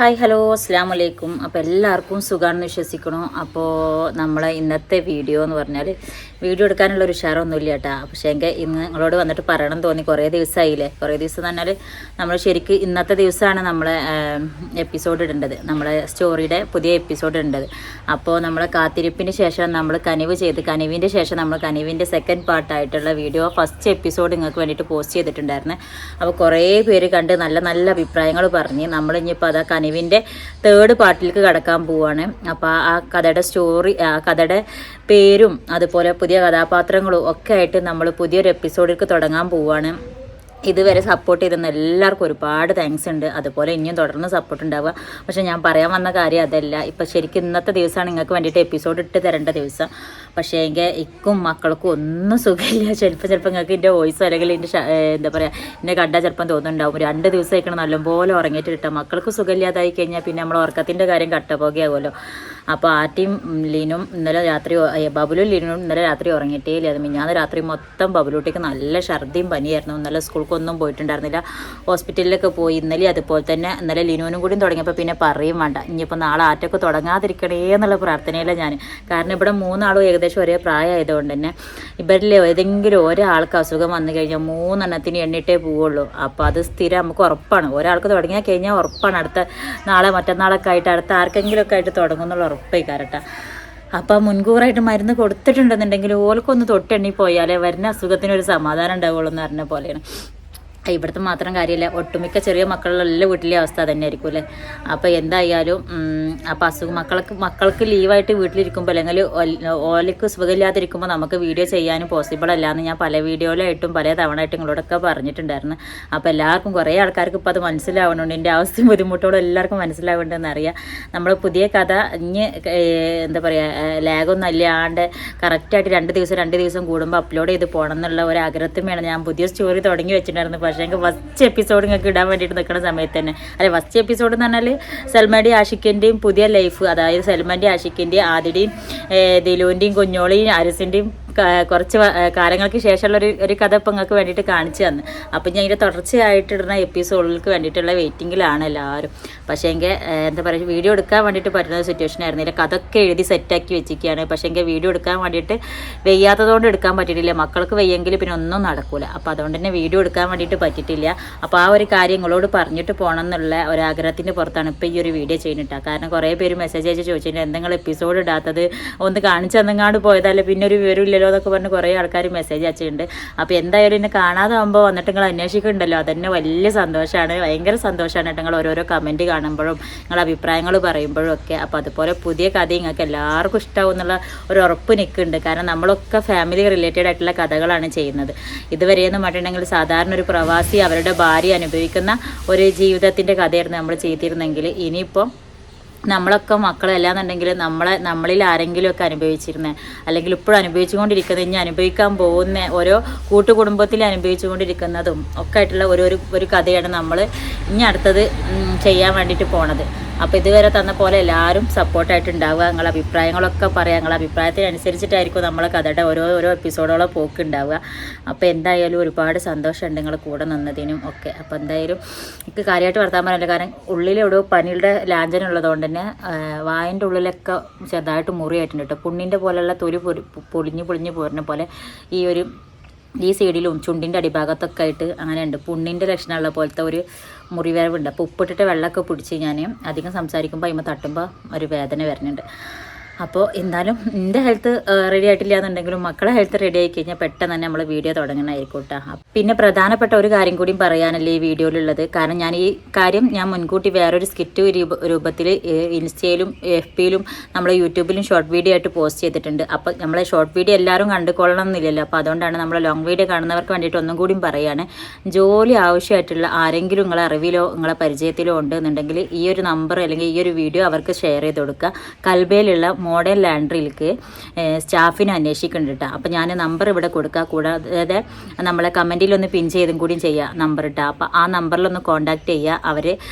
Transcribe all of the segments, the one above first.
Hi hello അസ്സാം വലൈക്കും. അപ്പോൾ എല്ലാവർക്കും സുഖമാണെന്ന് വിശ്വസിക്കണം. അപ്പോൾ നമ്മളെ ഇന്നത്തെ വീഡിയോ എന്ന് പറഞ്ഞാൽ വീഡിയോ എടുക്കാനുള്ളൊരു ഉഷാറൊന്നുമില്ല കേട്ടോ. പക്ഷേ എങ്കിൽ ഇന്ന് നിങ്ങളോട് വന്നിട്ട് പറയണം തോന്നി. കുറേ ദിവസമായില്ലേ. കുറേ ദിവസം എന്ന് പറഞ്ഞാൽ നമ്മൾ ശരിക്കും ഇന്നത്തെ ദിവസമാണ് നമ്മളെ എപ്പിസോഡ് ഇടേണ്ടത്, നമ്മളെ സ്റ്റോറിയുടെ പുതിയ എപ്പിസോഡ് ഇടേണ്ടത്. അപ്പോൾ നമ്മളെ കാത്തിരിപ്പിന് ശേഷം നമ്മൾ കനിവ് ചെയ്ത് കനിവിൻ്റെ ശേഷം നമ്മൾ കനിവിൻ്റെ സെക്കൻഡ് പാർട്ടായിട്ടുള്ള വീഡിയോ ഫസ്റ്റ് എപ്പിസോഡ് നിങ്ങൾക്ക് വേണ്ടിയിട്ട് പോസ്റ്റ് ചെയ്തിട്ടുണ്ടായിരുന്നു. അപ്പോൾ കുറേ പേര് കണ്ട് നല്ല നല്ല അഭിപ്രായങ്ങൾ പറഞ്ഞ് നമ്മളിനിപ്പോൾ അതാ കനിവിൻ്റെ തേർഡ് പാർട്ടിലേക്ക് കടക്കാൻ പോവുകയാണ്. അപ്പോൾ ആ കഥയുടെ സ്റ്റോറി, ആ കഥയുടെ പേരും അതുപോലെ പുതിയ കഥാപാത്രങ്ങളും ഒക്കെ ആയിട്ട് നമ്മൾ പുതിയൊരു എപ്പിസോഡിലേക്ക് തുടങ്ങാൻ പോവുകയാണ്. ഇതുവരെ സപ്പോർട്ട് ചെയ്തെന്ന് എല്ലാവർക്കും ഒരുപാട് താങ്ക്സ് ഉണ്ട്. അതുപോലെ ഇനിയും തുടർന്ന് സപ്പോർട്ട് ഉണ്ടാവുക. പക്ഷേ ഞാൻ പറയാൻ വന്ന കാര്യം അതല്ല. ഇപ്പം ശരിക്കും ഇന്നത്തെ ദിവസമാണ് നിങ്ങൾക്ക് വേണ്ടിയിട്ട് എപ്പിസോഡ് ഇട്ട് തരേണ്ട ദിവസം. പക്ഷേ എങ്കിൽ ഇക്കും മക്കൾക്കും ഒന്നും സുഖമില്ല. ചിലപ്പോൾ നിങ്ങൾക്ക് എൻ്റെ വോയിസോ അല്ലെങ്കിൽ എൻ്റെ എന്താ പറയുക, എന്നെ കണ്ടാൽ ചിലപ്പം തോന്നുന്നുണ്ടാവും 2 ദിവസം ആയിക്കണം നല്ലപോലെ ഉറങ്ങിയിട്ട് കിട്ടാം. മക്കൾക്ക് സുഖമില്ലാതായി കഴിഞ്ഞാൽ പിന്നെ നമ്മൾ ഉറക്കത്തിൻ്റെ കാര്യം കട്ടപ്പോകയാകുമല്ലോ. അപ്പോൾ ആറ്റിയും ലീനും ഇന്നലെ രാത്രി, ബബുലും ലീനും ഇന്നലെ രാത്രി ഉറങ്ങിയിട്ടേ ഇല്ല. അത് മിഞ്ഞാന്ന് രാത്രി മൊത്തം ബബുലൂട്ടിക്ക് നല്ല ഛർദിയും പനിയായിരുന്നു. ഇന്നലെ സ്കൂൾക്കൊന്നും പോയിട്ടുണ്ടായിരുന്നില്ല, ഹോസ്പിറ്റലിലൊക്കെ പോയി. ഇന്നലെ അതുപോലെ തന്നെ ഇന്നലെ ലിനുവിനും കൂടി തുടങ്ങിയപ്പോൾ പിന്നെ പറയും വേണ്ട. ഇനിയിപ്പോൾ നാളെ ആറ്റൊക്കെ തുടങ്ങാതിരിക്കണേ എന്നുള്ള പ്രാർത്ഥനയില്ല ഞാൻ. കാരണം ഇവിടെ 3 ആളും ഏകദേശം ഒരേ പ്രായമായതുകൊണ്ട് തന്നെ ഇവരിൽ ഏതെങ്കിലും ഒരാൾക്ക് അസുഖം വന്നു കഴിഞ്ഞാൽ 3 എണ്ണത്തിന് എണ്ണിട്ടേ പോവുള്ളൂ. അപ്പോൾ അത് സ്ഥിരം നമുക്ക് ഉറപ്പാണ്. ഒരാൾക്ക് തുടങ്ങിയാൽ കഴിഞ്ഞാൽ ഉറപ്പാണ് അടുത്ത നാളെ മറ്റന്നാളൊക്കെ ആയിട്ട് അടുത്ത ആർക്കെങ്കിലുമൊക്കെ ആയിട്ട് തുടങ്ങുന്നുള്ള ഉറപ്പായി കാരട്ടാ. അപ്പം മുൻകൂറായിട്ട് മരുന്ന് കൊടുത്തിട്ടുണ്ടെന്നുണ്ടെങ്കിൽ ഓൽക്കൊന്ന് തൊട്ടെണ്ണി പോയാലേ വരുന്ന അസുഖത്തിനൊരു സമാധാനം ഉണ്ടാവുള്ളൂ എന്ന് പറഞ്ഞ പോലെയാണ്. ഇവിടുത്തെ മാത്രം കാര്യമില്ല, ഒട്ടുമിക്ക ചെറിയ മക്കളുള്ള വീട്ടിലെ അവസ്ഥ തന്നെ ആയിരിക്കും അല്ലേ. അപ്പോൾ എന്തായാലും അപ്പോൾ അസുഖം മക്കൾക്ക് ലീവായിട്ട് വീട്ടിലിരിക്കുമ്പോൾ അല്ലെങ്കിൽ ഓലക്ക് സുഖമില്ലാതിരിക്കുമ്പോൾ നമുക്ക് വീഡിയോ ചെയ്യാനും പോസിബിൾ അല്ല എന്ന് ഞാൻ പല വീഡിയോയിലായിട്ടും പല തവണയായിട്ടും നിങ്ങളോടൊക്കെ പറഞ്ഞിട്ടുണ്ടായിരുന്നു. അപ്പോൾ എല്ലാവർക്കും കുറേ ആൾക്കാർക്ക് ഇപ്പോൾ അത് മനസ്സിലാവുന്നുണ്ട്. എൻ്റെ അവസ്ഥയും ബുദ്ധിമുട്ടോടും എല്ലാവർക്കും മനസ്സിലാവുന്നുണ്ടെന്ന് അറിയാം. നമ്മൾ പുതിയ കഥ ഇനി എന്താ പറയുക, ലാഗൊന്നും അല്ലാണ്ട് കറക്റ്റായിട്ട് 2 ദിവസം കൂടുമ്പോൾ അപ്ലോഡ് ചെയ്ത് പോകണം എന്നുള്ള ഒരു ആഗ്രഹത്തിനാണ് ഞാൻ പുതിയ സ്റ്റോറി തുടങ്ങി വെച്ചിട്ടുണ്ടായിരുന്നു. പക്ഷേ എനിക്ക് ഫസ്റ്റ് എപ്പിസോഡ് നിങ്ങൾക്ക് ഇടാൻ വേണ്ടിയിട്ട് നിൽക്കുന്ന സമയത്ത് തന്നെ, അല്ലെ ഫസ്റ്റ് എപ്പിസോഡ് എന്ന് പറഞ്ഞാൽ സൽമാൻ്റെയും ആഷിഖിൻ്റെയും പുതിയ ലൈഫ്, അതായത് സൽമാൻ്റെയും ആഷിഖിൻ്റെയും ആദിയുടെയും ദിലുവിൻ്റെയും കുഞ്ഞോളിയും അരിസിൻ്റെയും കുറച്ച് കാലങ്ങൾക്ക് ശേഷമുള്ള ഒരു കഥ ഇപ്പം നിങ്ങൾക്ക് വേണ്ടിയിട്ട് കാണിച്ചു തന്നു. അപ്പം ഞാൻ ഇതിൻ്റെ തുടർച്ചയായിട്ടിടുന്ന എപ്പിസോഡുകൾക്ക് വേണ്ടിയിട്ടുള്ള വെയിറ്റിങ്ങിലാണ് എല്ലാവരും. പക്ഷേ എങ്കിൽ എന്താ പറയുക, വീഡിയോ എടുക്കാൻ വേണ്ടിയിട്ട് പറ്റുന്ന സിറ്റുവേഷൻ ആയിരുന്നില്ല. കഥയൊക്കെ എഴുതി സെറ്റാക്കി വെച്ചിരിക്കുകയാണ്. പക്ഷേ എങ്കിൽ വീഡിയോ എടുക്കാൻ വേണ്ടിയിട്ട് വെയ്യാത്തതുകൊണ്ട് എടുക്കാൻ പറ്റിയിട്ടില്ല. മക്കൾക്ക് വെയ്യെങ്കിൽ പിന്നെ ഒന്നും നടക്കില്ല. അപ്പോൾ അതുകൊണ്ട് തന്നെ വീഡിയോ എടുക്കാൻ വേണ്ടിയിട്ട് പറ്റിയിട്ടില്ല. അപ്പോൾ ആ ഒരു കാര്യം നിങ്ങളോട് പറഞ്ഞിട്ട് പോകണം എന്നുള്ള ഒരാഗ്രഹത്തിൻ്റെ പുറത്താണ് ഇപ്പോൾ ഈ ഒരു വീഡിയോ ചെയ്യുന്നിട്ടാ. കാരണം കുറേ പേര് മെസ്സേജ് അയച്ച് ചോദിച്ചിട്ടുണ്ട് എന്തെങ്കിലും എപ്പിസോഡ് ഇടാത്തത്, ഒന്ന് കാണിച്ച് തന്നെങ്ങാണ്ട് പോയതല്ലേ പിന്നെ ഒരു വിവരമില്ലല്ലോ എന്നൊക്കെ പറഞ്ഞ് കുറേ ആൾക്കാർ മെസ്സേജ് അയച്ചിട്ടുണ്ട്. അപ്പോൾ എന്തായാലും എന്നെ കാണാതാകുമ്പോൾ വന്നിട്ട് നിങ്ങൾ അന്വേഷിക്കുന്നുണ്ടല്ലോ, അതന്നെ വലിയ സന്തോഷമാണ്, ഭയങ്കര സന്തോഷമാണ് കേട്ടോ. നിങ്ങൾ ഓരോരോ കമൻറ്റ് കാണുമ്പോഴും നിങ്ങളുടെ അഭിപ്രായങ്ങൾ പറയുമ്പോഴും ഒക്കെ. അപ്പോൾ അതുപോലെ പുതിയ കഥ നിങ്ങൾക്ക് എല്ലാവർക്കും ഇഷ്ടമാവും എന്നുള്ള ഒരു ഉറപ്പ് നിൽക്കുന്നുണ്ട്. കാരണം നമ്മളൊക്കെ ഫാമിലി റിലേറ്റഡ് ആയിട്ടുള്ള കഥകളാണ് ചെയ്യുന്നത്. ഇതുവരെയെന്ന് പറഞ്ഞിട്ടുണ്ടെങ്കിൽ സാധാരണ ഒരു പ്രവാസി അവരുടെ ഭാര്യ അനുഭവിക്കുന്ന ഒരു ജീവിതത്തിൻ്റെ കഥയായിരുന്നു നമ്മൾ ചെയ്തിരുന്നെങ്കിൽ, ഇനിയിപ്പോൾ നമ്മളൊക്കെ മക്കളല്ലാന്നുണ്ടെങ്കിൽ നമ്മളിൽ ആരെങ്കിലുമൊക്കെ അനുഭവിച്ചിരുന്നത്, അല്ലെങ്കിൽ ഇപ്പോഴും അനുഭവിച്ചുകൊണ്ടിരിക്കുന്നത്, ഇനി അനുഭവിക്കാൻ പോകുന്ന ഓരോ കൂട്ടുകുടുംബത്തിൽ അനുഭവിച്ചുകൊണ്ടിരിക്കുന്നതും ഒക്കെ ആയിട്ടുള്ള ഒരു കഥയാണ് നമ്മൾ ഇനി അടുത്തത് ചെയ്യാൻ വേണ്ടിയിട്ട് പോണത്. അപ്പോൾ ഇതുവരെ തന്ന പോലെ എല്ലാവരും സപ്പോർട്ടായിട്ട് ഉണ്ടാവുക. നിങ്ങളുടെ അഭിപ്രായങ്ങളൊക്കെ പറയാം. നിങ്ങളുടെ അഭിപ്രായത്തിനനുസരിച്ചിട്ടായിരിക്കും നമ്മളെ കഥയുടെ ഓരോ എപ്പിസോഡോളം പോക്ക് ഉണ്ടാവുക. അപ്പോൾ എന്തായാലും ഒരുപാട് സന്തോഷമുണ്ട് നിങ്ങൾ കൂടെ നിന്നതിനും ഒക്കെ. അപ്പോൾ എന്തായാലും എനിക്ക് കാര്യമായിട്ട് വർത്താൻ പറയാനില്ല. കാരണം ഉള്ളിലെവിടെയോ പനിയുടെ ലാഞ്ചനുള്ളതുകൊണ്ട് തന്നെ വായൻ്റെ ഉള്ളിലൊക്കെ ചെറുതായിട്ട് മുറിയായിട്ടുണ്ട് കേട്ടോ. പുണ്ണിൻ്റെ പോലെയുള്ള തൊലി പൊളിഞ്ഞ് പോരുന്ന പോലെ ഈ സൈഡിലും ചുണ്ടിൻ്റെ അടിഭാഗത്തൊക്കെ ആയിട്ട് അങ്ങനെ ഉണ്ട്. പുണ്ണിൻ്റെ ലക്ഷണമുള്ള പോലത്തെ ഒരു മുറിവേവുണ്ട്. അപ്പോൾ ഉപ്പിട്ടിട്ട് വെള്ളമൊക്കെ പിടിച്ച് ഞാൻ അധികം സംസാരിക്കുമ്പോൾ അതിമ തട്ടുമ്പോൾ ഒരു വേദന വരുന്നുണ്ട്. അപ്പോൾ എന്തായാലും എൻ്റെ ഹെൽത്ത് റെഡി ആയിട്ടില്ല എന്നുണ്ടെങ്കിലും മക്കളെ ഹെൽത്ത് റെഡി ആയി കഴിഞ്ഞാൽ പെട്ടെന്ന് തന്നെ നമ്മൾ വീഡിയോ തുടങ്ങണമായിരിക്കും കേട്ടോ. പിന്നെ പ്രധാനപ്പെട്ട ഒരു കാര്യം കൂടിയും പറയാനല്ലേ ഈ വീഡിയോയിലുള്ളത്. കാരണം ഈ കാര്യം ഞാൻ മുൻകൂട്ടി വേറൊരു സ്കിറ്റ് രൂപത്തിൽ ഇൻസ്റ്റയിലും FBയിലും നമ്മളെ യൂട്യൂബിലും ഷോർട്ട് വീഡിയോ ആയിട്ട് പോസ്റ്റ് ചെയ്തിട്ടുണ്ട്. അപ്പോൾ നമ്മളെ ഷോർട്ട് വീഡിയോ എല്ലാവരും കണ്ടുകൊള്ളണം എന്നില്ലല്ലോ. അപ്പോൾ അതുകൊണ്ടാണ് നമ്മൾ ലോങ് വീഡിയോ കാണുന്നവർക്ക് വേണ്ടിയിട്ട് ഒന്നും കൂടിയും പറയുകയാണ്. ജോലി ആവശ്യമായിട്ടുള്ള ആരെങ്കിലും നിങ്ങളെ അറിവിലോ നിങ്ങളെ പരിചയത്തിലോ ഉണ്ട് എന്നുണ്ടെങ്കിൽ ഈ ഒരു നമ്പർ അല്ലെങ്കിൽ ഈ ഒരു വീഡിയോ അവർക്ക് ഷെയർ ചെയ്ത് കൊടുക്കുക. കൽബയിലുള്ള മോഡേൺ ലാൻഡ്രിയിലേക്ക് സ്റ്റാഫിനെ അന്വേഷിക്കുന്നുണ്ട് കേട്ടോ. അപ്പോൾ ഞാൻ നമ്പർ ഇവിടെ കൊടുക്കുക, കൂടാതെ നമ്മളെ കമൻറ്റിലൊന്ന് പിൻ ചെയ്തും കൂടിയും ചെയ്യുക നമ്പർ ഇട്ടാൽ. അപ്പോൾ ആ നമ്പറിലൊന്ന് കോൺടാക്ട് ചെയ്യുക. അവർ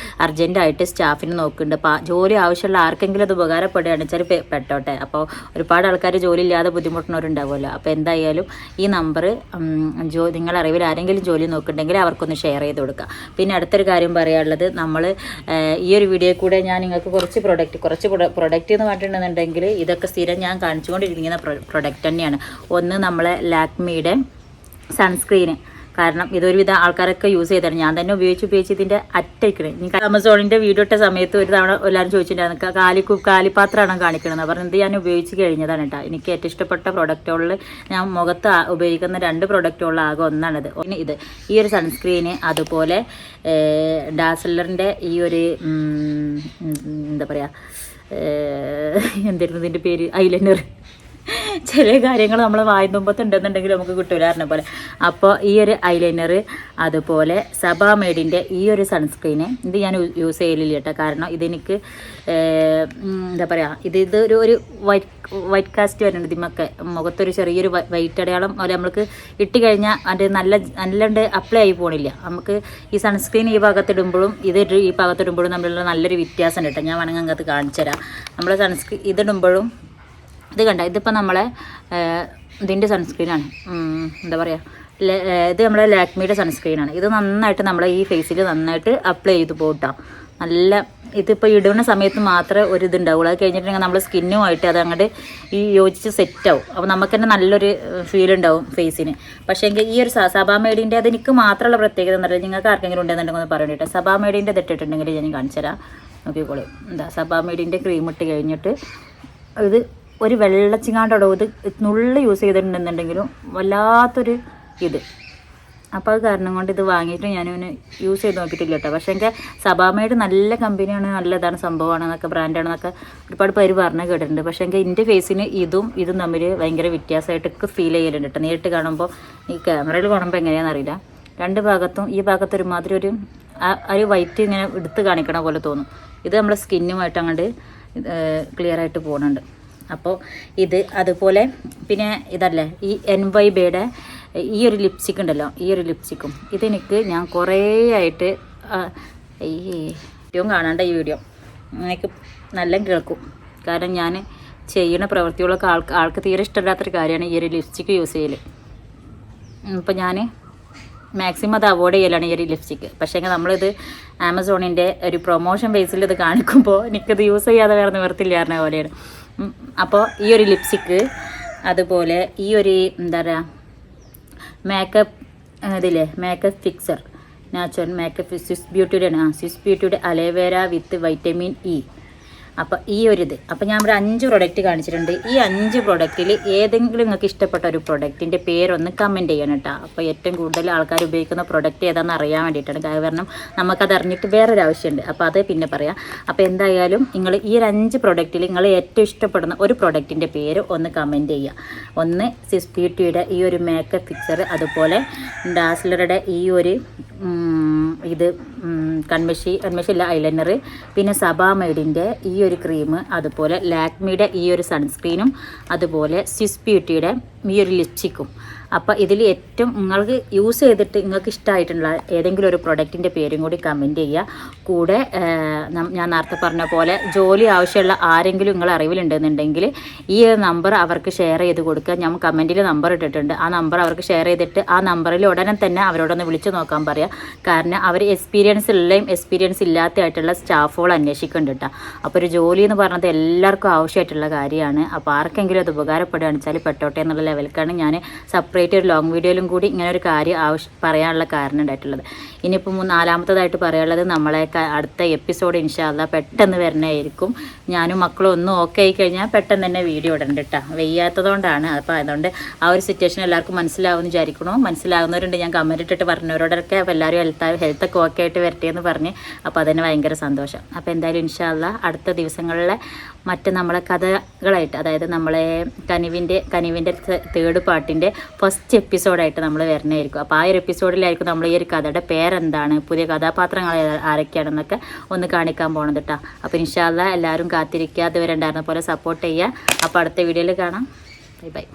അർജൻറ്റായിട്ട് സ്റ്റാഫിന് നോക്കുന്നുണ്ട്. അപ്പോൾ ജോലി ആവശ്യമുള്ള ആർക്കെങ്കിലും അത് ഉപകാരപ്പെടുകയാണെന്ന് വെച്ചാൽ പെട്ടോട്ടെ. അപ്പോൾ ഒരുപാട് ആൾക്കാർ ജോലി ഇല്ലാതെ ബുദ്ധിമുട്ടുന്നവരുണ്ടാവുമല്ലോ. അപ്പോൾ എന്തായാലും ഈ നമ്പർ നിങ്ങളുടെ അറിവിൽ ആരെങ്കിലും ജോലി നോക്കുന്നുണ്ടെങ്കിൽ അവർക്കൊന്ന് ഷെയർ ചെയ്ത് കൊടുക്കുക. പിന്നെ അടുത്തൊരു കാര്യം പറയാനുള്ളത്, നമ്മൾ ഈ ഒരു വീഡിയോ കൂടെ ഞാൻ നിങ്ങൾക്ക് കുറച്ച് പ്രൊഡക്റ്റ് എന്ന് പറഞ്ഞിട്ടുണ്ടെന്നുണ്ടെങ്കിൽ ഇതൊക്കെ സ്ഥിരം ഞാൻ കാണിച്ചുകൊണ്ടിരിക്കുന്ന പ്രൊഡക്റ്റ് തന്നെയാണ്. ഒന്ന് നമ്മളെ ലാക്മിയുടെ സൺസ്ക്രീന്. കാരണം ഇതൊരുവിധ ആൾക്കാരൊക്കെ യൂസ് ചെയ്താണ്. ഞാൻ തന്നെ ഉപയോഗിച്ച് ഇതിൻ്റെ അറ്റയ്ക്കണേ. എനിക്ക് ആമസോണിൻ്റെ വീഡിയോ ഇട്ട സമയത്ത് ഒരു തവണ എല്ലാവരും ചോദിച്ചിട്ടുണ്ടായിരുന്നു കാലിപ്പാത്രമാണ് കാണിക്കണമെന്ന് പറഞ്ഞത്. ഞാൻ ഉപയോഗിച്ച് കഴിഞ്ഞതാണ് കേട്ടോ. എനിക്ക് ഏറ്റവും ഇഷ്ടപ്പെട്ട പ്രൊഡക്റ്റുകളിൽ ഞാൻ മുഖത്ത് ഉപയോഗിക്കുന്ന 2 പ്രൊഡക്റ്റുകളിൽ ആകെ ഒന്നാണിത്. ഇത് ഈ ഒരു സൺസ്ക്രീന്, അതുപോലെ ഡാസ്ലറിൻ്റെ ഈ ഒരു എന്താ പറയുക, എന്തായിരുന്നു ഇതിൻ്റെ പേര്, ഐലൈനർ. ചില കാര്യങ്ങൾ നമ്മൾ വായുമ്പത്ത് ഉണ്ടെന്നുണ്ടെങ്കിൽ നമുക്ക് കിട്ടൂല പറഞ്ഞ പോലെ. അപ്പോൾ ഈ ഒരു ഐലൈനർ, അതുപോലെ സബാമേഡിൻ്റെ ഈ ഒരു സൺസ്ക്രീന്, ഇത് ഞാൻ യൂസ് ചെയ്യലില്ല കേട്ടോ. കാരണം ഇതെനിക്ക് എന്താ പറയുക, ഇതൊരു വൈറ്റ് കാസ്റ്റ് വരുന്നുണ്ട് ഇതിമൊക്കെ. മുഖത്തൊരു ചെറിയൊരു വൈറ്റ് അടയാളം പോലെ നമ്മൾക്ക് ഇട്ട് കഴിഞ്ഞാൽ അത് നല്ലണ്ട് അപ്ലൈ ആയി പോകണില്ല. നമുക്ക് ഈ സൺസ്ക്രീൻ ഈ ഭാഗത്തിടുമ്പോഴും ഈ ഭാഗത്തിടുമ്പോഴും നമ്മളുള്ള നല്ലൊരു വ്യത്യാസം കേട്ടോ. ഞാൻ വേണമെങ്കിൽ അങ്ങനത്ത് കാണിച്ചു തരാം. നമ്മൾ സൺസ്ക്രീൻ ഇതിടുമ്പോഴും ഇത് കണ്ട, ഇതിപ്പോൾ നമ്മളെ ഇതിൻ്റെ സൺസ്ക്രീനാണ്. എന്താ പറയുക, ഇത് നമ്മളെ ലാക്മിയുടെ സൺസ്ക്രീനാണ്. ഇത് നന്നായിട്ട് നമ്മളെ ഈ ഫേസിൽ നന്നായിട്ട് അപ്ലൈ ചെയ്ത് പോകട്ടോ. നല്ല ഇതിപ്പോൾ ഇടുന്ന സമയത്ത് മാത്രമേ ഒരു ഇതുണ്ടാവുള്ളൂ. അത് കഴിഞ്ഞിട്ടുണ്ടെങ്കിൽ നമ്മൾ സ്കിന്നുമായിട്ട് അത് അങ്ങോട്ട് യോജിച്ച് സെറ്റാവും. അപ്പോൾ നമുക്ക് തന്നെ നല്ലൊരു ഫീൽ ഉണ്ടാവും ഫേസിന്. പക്ഷേ എങ്കിൽ ഈ ഒരു സബാമേഡിൻ്റെ അത് എനിക്ക് മാത്രമുള്ള പ്രത്യേകത എന്നറിയില്ല, നിങ്ങൾക്ക് ആർക്കെങ്കിലും ഉണ്ടെന്നുണ്ടെങ്കിൽ ഒന്ന് പറയണ്ടേ. സബാമേഡിൻ്റെ ഇട്ടിട്ടുണ്ടെങ്കിൽ ഞാൻ കാണിച്ചു തരാം, നോക്കിക്കോളൂ. എന്താ സബാമേഡിൻ്റെ ക്രീം ഇട്ട് കഴിഞ്ഞിട്ട് ഇത് ഒരു വെള്ളച്ചിങ്ങാണ്ടോ ഇത് നുള്ളി യൂസ് ചെയ്തിട്ടുണ്ടെന്നുണ്ടെങ്കിലും വല്ലാത്തൊരു ഇത്. അപ്പോൾ അത് കാരണം കൊണ്ട് ഇത് വാങ്ങിയിട്ട് ഞാനിവന് യൂസ് ചെയ്ത് നോക്കിയിട്ടില്ല കേട്ടോ. പക്ഷേ എനിക്ക് സബാമേഡ് നല്ല കമ്പനിയാണ്, നല്ലതാണ്, സംഭവമാണെന്നൊക്കെ, ബ്രാൻഡാണെന്നൊക്കെ ഒരുപാട് പേര് പറഞ്ഞ് കേട്ടിട്ടുണ്ട്. പക്ഷേ എനിക്ക് എൻ്റെ ഫേസിന് ഇതും തമ്മിൽ ഭയങ്കര വ്യത്യാസമായിട്ടൊക്കെ ഫീൽ ചെയ്യലുണ്ട് കേട്ടോ. നേരിട്ട് കാണുമ്പോൾ, ഈ ക്യാമറയിൽ കാണുമ്പോൾ എങ്ങനെയാണെന്ന് അറിയില്ല, 2 ഭാഗത്തും ഈ ഭാഗത്ത് ഒരുമാതിരി ഒരു വൈറ്റ് ഇങ്ങനെ എടുത്ത് കാണിക്കണ പോലെ തോന്നും. ഇത് നമ്മുടെ സ്കിന്നുമായിട്ട് അങ്ങോട്ട് ക്ലിയറായിട്ട് പോകുന്നുണ്ട്. അപ്പോൾ ഇത്, അതുപോലെ പിന്നെ ഇതല്ലേ ഈ NYBയുടെ ഈ ഒരു ലിപ്സ്റ്റിക് ഉണ്ടല്ലോ, ഈ ഒരു ലിപ്സ്റ്റിക്കും ഇതെനിക്ക് ഞാൻ കുറേ ആയിട്ട് ഏറ്റവും കാണേണ്ട ഈ വീഡിയോ എനിക്ക് നല്ല കേൾക്കും. കാരണം ഞാൻ ചെയ്യുന്ന പ്രവൃത്തികളൊക്കെ ആൾക്ക് തീരെ ഇഷ്ടമില്ലാത്തൊരു കാര്യമാണ് ഈ ഒരു ലിപ്സ്റ്റിക്ക് യൂസ് ചെയ്യൽ. അപ്പോൾ ഞാൻ മാക്സിമം അത് അവോയ്ഡ് ചെയ്യലാണ് ഈ ഒരു ലിപ്സ്റ്റിക്ക്. പക്ഷേ നമ്മളിത് ആമസോണിൻ്റെ ഒരു പ്രൊമോഷൻ ബേസിൽ ഇത് കാണിക്കുമ്പോൾ എനിക്കത് യൂസ് ചെയ്യാതെ വേറെ നിവർത്തില്ലായിരുന്ന പോലെയാണ്. അപ്പോൾ ഈ ഒരു ലിപ്സ്റ്റിക്ക്, അതുപോലെ ഈ ഒരു എന്താ പറയുക makeup makeup fixer, natural makeup Swiss ബ്യൂട്ടിയുടെ അലോവേര വിത്ത് വൈറ്റമിൻ ഇ. അപ്പോൾ ഈ ഒരു ഇത്, അപ്പോൾ ഞാൻ ഒരു 5 പ്രൊഡക്റ്റ് കാണിച്ചിട്ടുണ്ട്. ഈ 5 പ്രൊഡക്റ്റിൽ ഏതെങ്കിലും നിങ്ങൾക്ക് ഇഷ്ടപ്പെട്ട ഒരു പ്രൊഡക്റ്റിൻ്റെ പേരൊന്ന് കമൻറ്റ് ചെയ്യണം കേട്ടോ. അപ്പോൾ ഏറ്റവും കൂടുതൽ ആൾക്കാർ ഉപയോഗിക്കുന്ന പ്രൊഡക്റ്റ് ഏതാണെന്ന് അറിയാൻ വേണ്ടിയിട്ടാണ്. കാരണം നമുക്കത് അറിഞ്ഞിട്ട് വേറൊരു ആവശ്യമുണ്ട്. അപ്പോൾ അത് പിന്നെ പറയാം. അപ്പോൾ എന്തായാലും നിങ്ങൾ ഈ 5 പ്രൊഡക്റ്റിൽ നിങ്ങൾ ഏറ്റവും ഇഷ്ടപ്പെടുന്ന ഒരു പ്രൊഡക്റ്റിൻ്റെ പേര് ഒന്ന് കമൻറ്റ് ചെയ്യുക. ഒന്ന് സ്വിസ് ബ്യൂട്ടിയുടെ ഈ ഒരു മേക്കപ്പ് ഫിക്സർ, അതുപോലെ ഡാസ്ലറുടെ ഈ ഒരു ഇത് കൺമഷില്ല ഐലൈനർ, പിന്നെ സബാമേഡിൻ്റെ ഈ ഒരു ക്രീം, അതുപോലെ ലാക്മിയുടെ ഈ ഒരു സൺസ്ക്രീനും, അതുപോലെ സ്വിസ് ബ്യൂട്ടിയുടെ ഈ ഒരു ലിപ്സ്റ്റിക്കും. അപ്പോൾ ഇതിൽ ഏറ്റവും നിങ്ങൾക്ക് യൂസ് ചെയ്തിട്ട് നിങ്ങൾക്ക് ഇഷ്ടമായിട്ടുള്ള ഏതെങ്കിലും ഒരു പ്രൊഡക്റ്റിൻ്റെ പേരും കൂടി കമൻറ്റ് ചെയ്യുക. കൂടെ ഞാൻ നേരത്തെ പറഞ്ഞ പോലെ ജോലി ആവശ്യമുള്ള ആരെങ്കിലും നിങ്ങൾ അറിവിലുണ്ടെന്നുണ്ടെങ്കിൽ ഈ നമ്പർ അവർക്ക് ഷെയർ ചെയ്ത് കൊടുക്കുക. ഞാൻ കമൻറ്റിൽ നമ്പർ ഇട്ടിട്ടുണ്ട്. ആ നമ്പർ അവർക്ക് ഷെയർ ചെയ്തിട്ട് ആ നമ്പറിൽ ഉടനെ തന്നെ അവരോടൊന്ന് വിളിച്ച് നോക്കാൻ പറയാം. കാരണം അവർ എക്സ്പീരിയൻസ് ഇല്ലാത്തതായിട്ടുള്ള സ്റ്റാഫുകൾ അന്വേഷിക്കുന്നുണ്ട് കേട്ടോ. അപ്പോൾ ഒരു ജോലി എന്ന് പറഞ്ഞത് എല്ലാവർക്കും ആവശ്യമായിട്ടുള്ള കാര്യമാണ്. അപ്പോൾ ആർക്കെങ്കിലും അത് ഉപകാരപ്പെടുകയാണെന്ന് വെച്ചാൽ പെട്ടോട്ടെ എന്നുള്ള ലെവലിലേക്കാണ് ഞാൻ സെപ്പറേറ്റ് ഒരു ലോങ് വീഡിയോയിലും കൂടി ഇങ്ങനെ ഒരു കാര്യം പറയാനുള്ള കാരണം ഉണ്ടായിട്ടുള്ളത്. ഇനിയിപ്പോൾ 4മത്തേതായിട്ട് പറയാനുള്ളത്, നമ്മളെ അടുത്ത എപ്പിസോഡ് ഇൻഷാ അല്ലാഹ് പെട്ടെന്ന് വരുന്നതായിരിക്കും. ഞാനും മക്കളും ഒന്നും ഓക്കെ ആയി കഴിഞ്ഞാൽ പെട്ടെന്ന് തന്നെ വീഡിയോ ഇടണ്ട കേട്ടോ. വയ്യാത്തതുകൊണ്ടാണ്. അപ്പോൾ അതുകൊണ്ട് ആ ഒരു സിറ്റുവേഷൻ എല്ലാവർക്കും മനസ്സിലാവുമെന്ന് വിചാരിക്കണോ. മനസ്സിലാവുന്നവരുണ്ട്, ഞാൻ കമൻറ്റ് ഇട്ടിട്ട് പറഞ്ഞവരോടൊക്കെ. അപ്പോൾ എല്ലാവരും ഹെൽത്തൊക്കെ ഓക്കെ ആയിട്ട് വരട്ടെ എന്ന് പറഞ്ഞ്. അപ്പോൾ അതിന് ഭയങ്കര സന്തോഷം. അപ്പോൾ എന്തായാലും ഇൻഷാ അല്ലാഹ് അടുത്ത ദിവസങ്ങളിലെ മറ്റ് നമ്മളെ കഥകളായിട്ട്, അതായത് നമ്മളെ കനിവിൻ്റെ 3rd പാർട്ടിൻ്റെ ഫസ്റ്റ് എപ്പിസോഡായിട്ട് നമ്മൾ വരുന്നതായിരിക്കും. അപ്പോൾ ആ ഒരു എപ്പിസോഡിലായിരിക്കും നമ്മൾ ഈ ഒരു കഥയുടെ പേര് പേരെന്താണ്, പുതിയ കഥാപാത്രങ്ങൾ ആരൊക്കെയാണെന്നൊക്കെ ഒന്ന് കാണിക്കാൻ പോകണത് കേട്ടോ. അപ്പോൾ ഇൻഷാ അല്ലാഹ് എല്ലാവരും കാത്തിരിക്കുക. അതുവരെ ഉണ്ടായിരുന്ന പോലെ സപ്പോർട്ട് ചെയ്യുക. അപ്പോൾ അടുത്ത വീഡിയോയിൽ കാണാം. Bye bye.